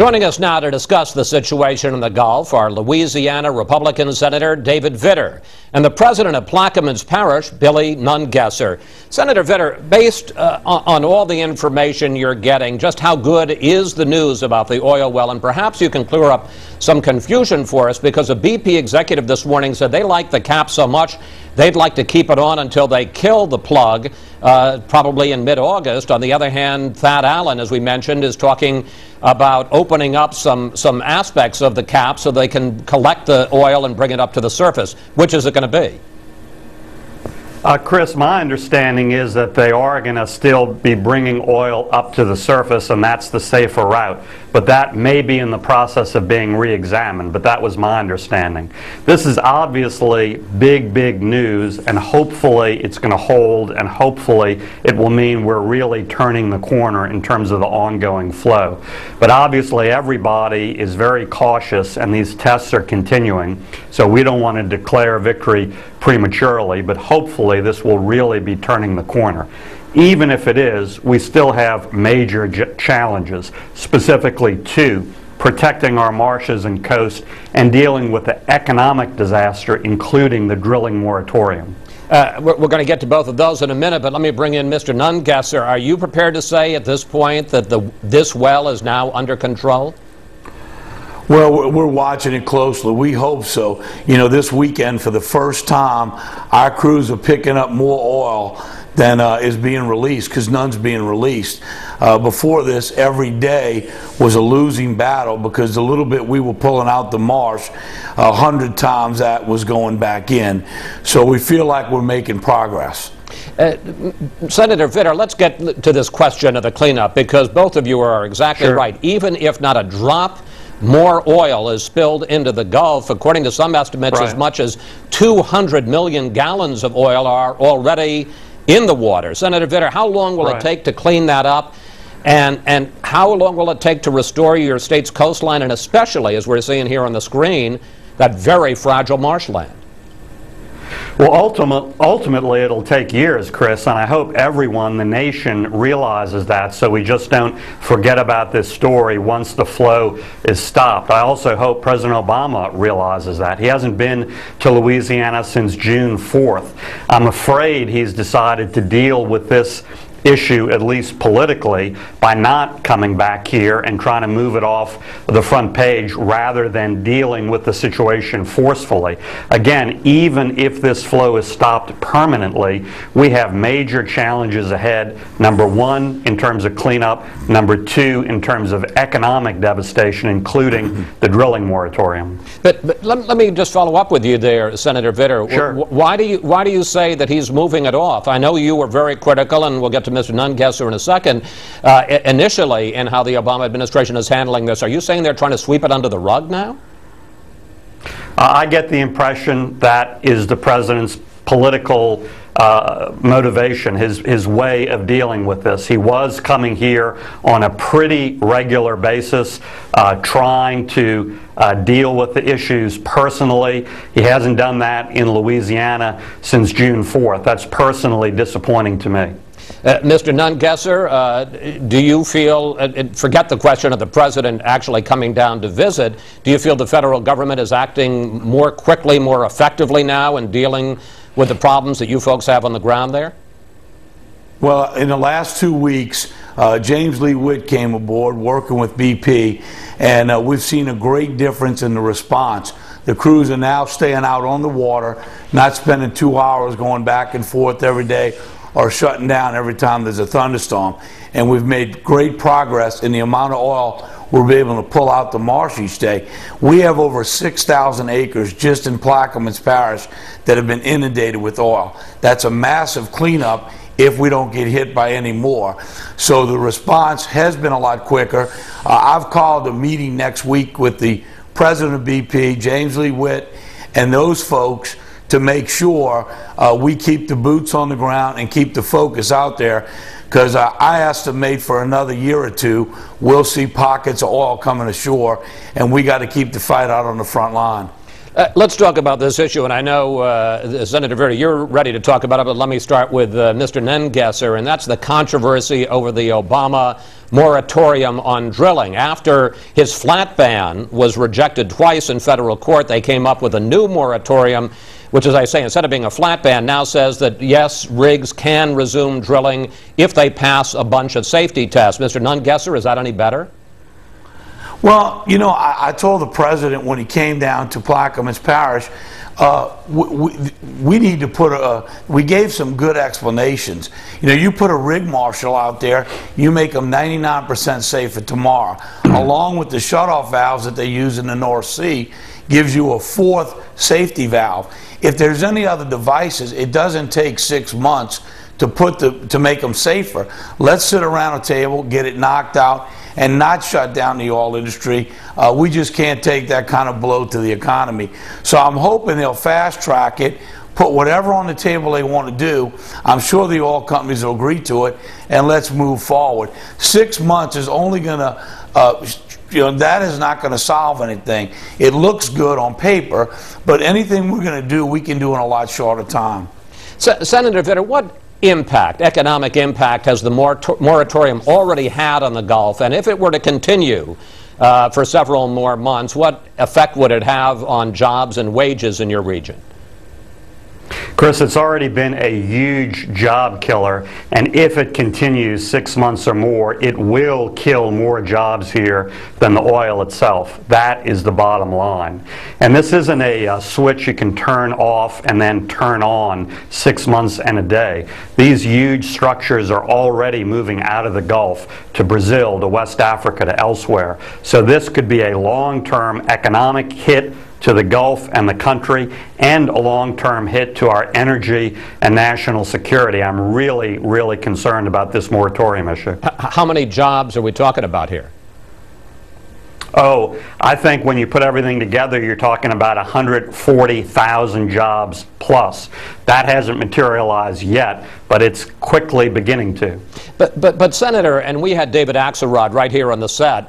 Joining us now to discuss the situation in the Gulf are Louisiana Republican Senator David Vitter and the president of Plaquemines Parish, Billy Nungesser. Senator Vitter, based on all the information you're getting, just how good is the news about the oil well? And perhaps you can clear up some confusion for us, because a BP executive this morning said they like the cap so much they'd like to keep it on until they kill the plug, probably in mid-August. On the other hand, Thad Allen, as we mentioned, is talking about opening up some aspects of the cap so they can collect the oil and bring it up to the surface. Which is it going to be? Chris, my understanding is that they are going to still be bringing oil up to the surface, and that's the safer route. But that may be in the process of being re-examined, but that was my understanding. This is obviously big, big news, and hopefully it's going to hold, and hopefully it will mean we're really turning the corner in terms of the ongoing flow. But obviously everybody is very cautious, and these tests are continuing, so we don't want to declare victory prematurely, but hopefully this will really be turning the corner. Even if it is, we still have major challenges, specifically two: protecting our marshes and coast and dealing with the economic disaster, including the drilling moratorium. We're going to get to both of those in a minute, but let me bring in Mr. Nungesser. Are you prepared to say at this point that this well is now under control? Well, we're watching it closely. We hope so. You know, this weekend, for the first time, our crews are picking up more oil than is being released, because none's being released. Before this, every day was a losing battle, because the little bit we were pulling out the marsh, 100 times that was going back in. So we feel like we're making progress. Senator Vitter, let's get to this question of the cleanup, because both of you are exactly right. Even if not a drop more oil is spilled into the Gulf, according to some estimates, as much as 200 million gallons of oil are already in the water. Senator Vitter, how long will it take to clean that up? And how long will it take to restore your state's coastline, and especially, as we're seeing here on the screen, that very fragile marshland? Well, ultimately it'll take years, Chris, and I hope everyone, the nation, realizes that, so we just don't forget about this story once the flow is stopped. I also hope President Obama realizes that. He hasn't been to Louisiana since June 4th. I'm afraid he's decided to deal with this issue, at least politically, by not coming back here and trying to move it off the front page rather than dealing with the situation forcefully. Again, even if this flow is stopped permanently, we have major challenges ahead. Number one, in terms of cleanup. Number two, in terms of economic devastation, including the drilling moratorium. But let me just follow up with you there, Senator Vitter. Sure. Why do you say that he's moving it off? I know you were very critical, and we'll get to Mr. Nungesser in a second, initially, in how the Obama administration is handling this. Are you saying they're trying to sweep it under the rug now? I get the impression that is the president's political motivation, his way of dealing with this. He was coming here on a pretty regular basis, trying to deal with the issues personally. He hasn't done that in Louisiana since June 4th. That's personally disappointing to me. Mr. Nungesser, do you feel, forget the question of the president actually coming down to visit, do you feel the federal government is acting more quickly, more effectively now in dealing with the problems that you folks have on the ground there? Well, in the last 2 weeks, James Lee Witt came aboard working with BP, and we've seen a great difference in the response. The crews are now staying out on the water, not spending 2 hours going back and forth every day or shutting down every time there's a thunderstorm. And we've made great progress in the amount of oil we'll be able to pull out the marsh each day. We have over 6,000 acres just in Plaquemines Parish that have been inundated with oil. That's a massive cleanup if we don't get hit by any more. So the response has been a lot quicker. I've called a meeting next week with the president of BP, James Lee Witt, and those folks to make sure we keep the boots on the ground and keep the focus out there, because I estimate for another year or two we'll see pockets of oil coming ashore, and we got to keep the fight out on the front line. Let's talk about this issue, and I know, Senator Vitter, you're ready to talk about it, but let me start with Mr. Nengesser, and that's the controversy over the Obama moratorium on drilling. After his flat ban was rejected twice in federal court, they came up with a new moratorium, which, as I say, instead of being a flat ban, now says that, yes, rigs can resume drilling if they pass a bunch of safety tests. Mr. Nengesser, is that any better? Well, you know, I told the president when he came down to Plaquemines Parish, we need to put we gave some good explanations. You know, you put a rig marshal out there, you make them 99% safe for tomorrow, along with the shutoff valves that they use in the North Sea, gives you a fourth safety valve. If there's any other devices, it doesn't take 6 months to make them safer. Let's sit around a table, get it knocked out, and not shut down the oil industry. We just can't take that kind of blow to the economy. So I'm hoping they'll fast track it, put whatever on the table they want to do. I'm sure the oil companies will agree to it, and let's move forward. 6 months is only going to, you know, that is not going to solve anything. It looks good on paper, but anything we're going to do, we can do in a lot shorter time. Senator Vitter, what impact, economic impact, has the moratorium already had on the Gulf? And if it were to continue for several more months, what effect would it have on jobs and wages in your region? Chris, it's already been a huge job killer, and if it continues 6 months or more, it will kill more jobs here than the oil itself. That is the bottom line. And this isn't a switch you can turn off and then turn on 6 months and a day. These huge structures are already moving out of the Gulf to Brazil, to West Africa, to elsewhere. So this could be a long-term economic hit to the Gulf and the country, and a long-term hit to our energy and national security. I'm really, really concerned about this moratorium issue. How many jobs are we talking about here? Oh, I think when you put everything together, you're talking about 140,000 jobs plus. That hasn't materialized yet, but it's quickly beginning to. But Senator, and we had David Axelrod right here on the set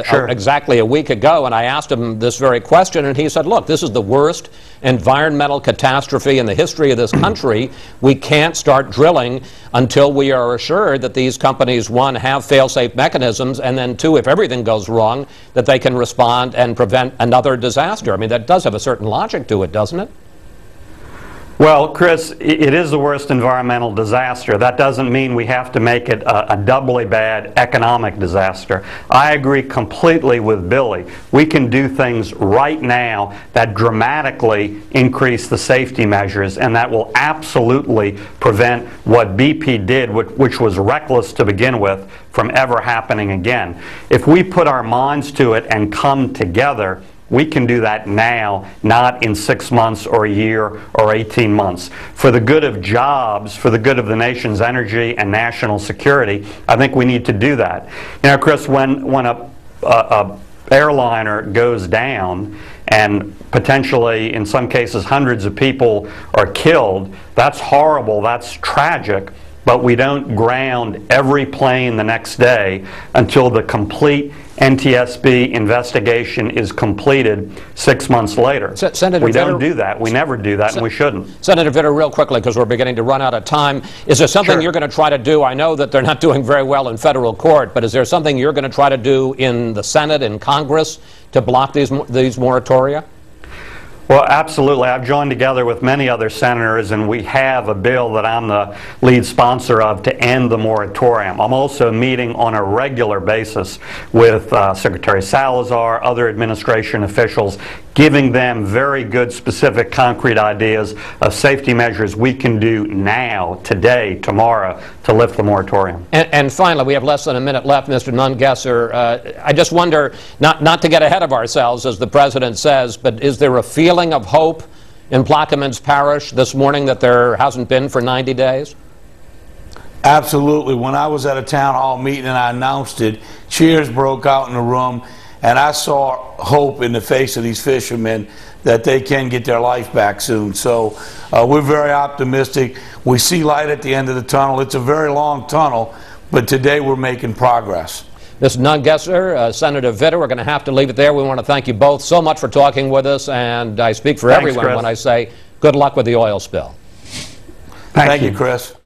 Sure. exactly a week ago, and I asked him this very question, and he said, look, this is the worst environmental catastrophe in the history of this country. We can't start drilling until we are assured that these companies, one, have fail-safe mechanisms, and then two, if everything goes wrong, that they can respond and prevent another disaster. I mean, that does have a certain logic to it, doesn't it? Well, Chris, it is the worst environmental disaster. That doesn't mean we have to make it a doubly bad economic disaster. I agree completely with Billy. We can do things right now that dramatically increase the safety measures, and that will absolutely prevent what BP did, which was reckless to begin with, from ever happening again. If we put our minds to it and come together, we can do that now, not in 6 months or a year or 18 months. For the good of jobs, for the good of the nation's energy and national security, I think we need to do that. You know, Chris, when a airliner goes down and potentially, in some cases, hundreds of people are killed, that's horrible, that's tragic. But we don't ground every plane the next day until the complete NTSB investigation is completed 6 months later. Senator we Vitter, don't do that. We never do that, and we shouldn't. Senator Vitter, real quickly, because we're beginning to run out of time, is there something Sure. you're going to try to do? I know that they're not doing very well in federal court, but is there something you're going to try to do in the Senate and Congress to block these moratoria? Well, absolutely. I've joined together with many other senators, and we have a bill that I'm the lead sponsor of to end the moratorium. I'm also meeting on a regular basis with Secretary Salazar, other administration officials, giving them very good, specific, concrete ideas of safety measures we can do now, today, tomorrow, to lift the moratorium. And finally, we have less than a minute left, Mr. Nengesser. I just wonder, not to get ahead of ourselves, as the President says, but is there a feeling of hope in Plaquemines Parish this morning that there hasn't been for 90 days? Absolutely. When I was at a town hall meeting and I announced it, cheers broke out in the room, and I saw hope in the face of these fishermen that they can get their life back soon. So we're very optimistic. We see light at the end of the tunnel. It's a very long tunnel, but today we're making progress. This is Nungesser, Senator Vitter. We're going to have to leave it there. We want to thank you both so much for talking with us, and I speak for everyone Chris. when I say good luck with the oil spill. Thank you, Chris.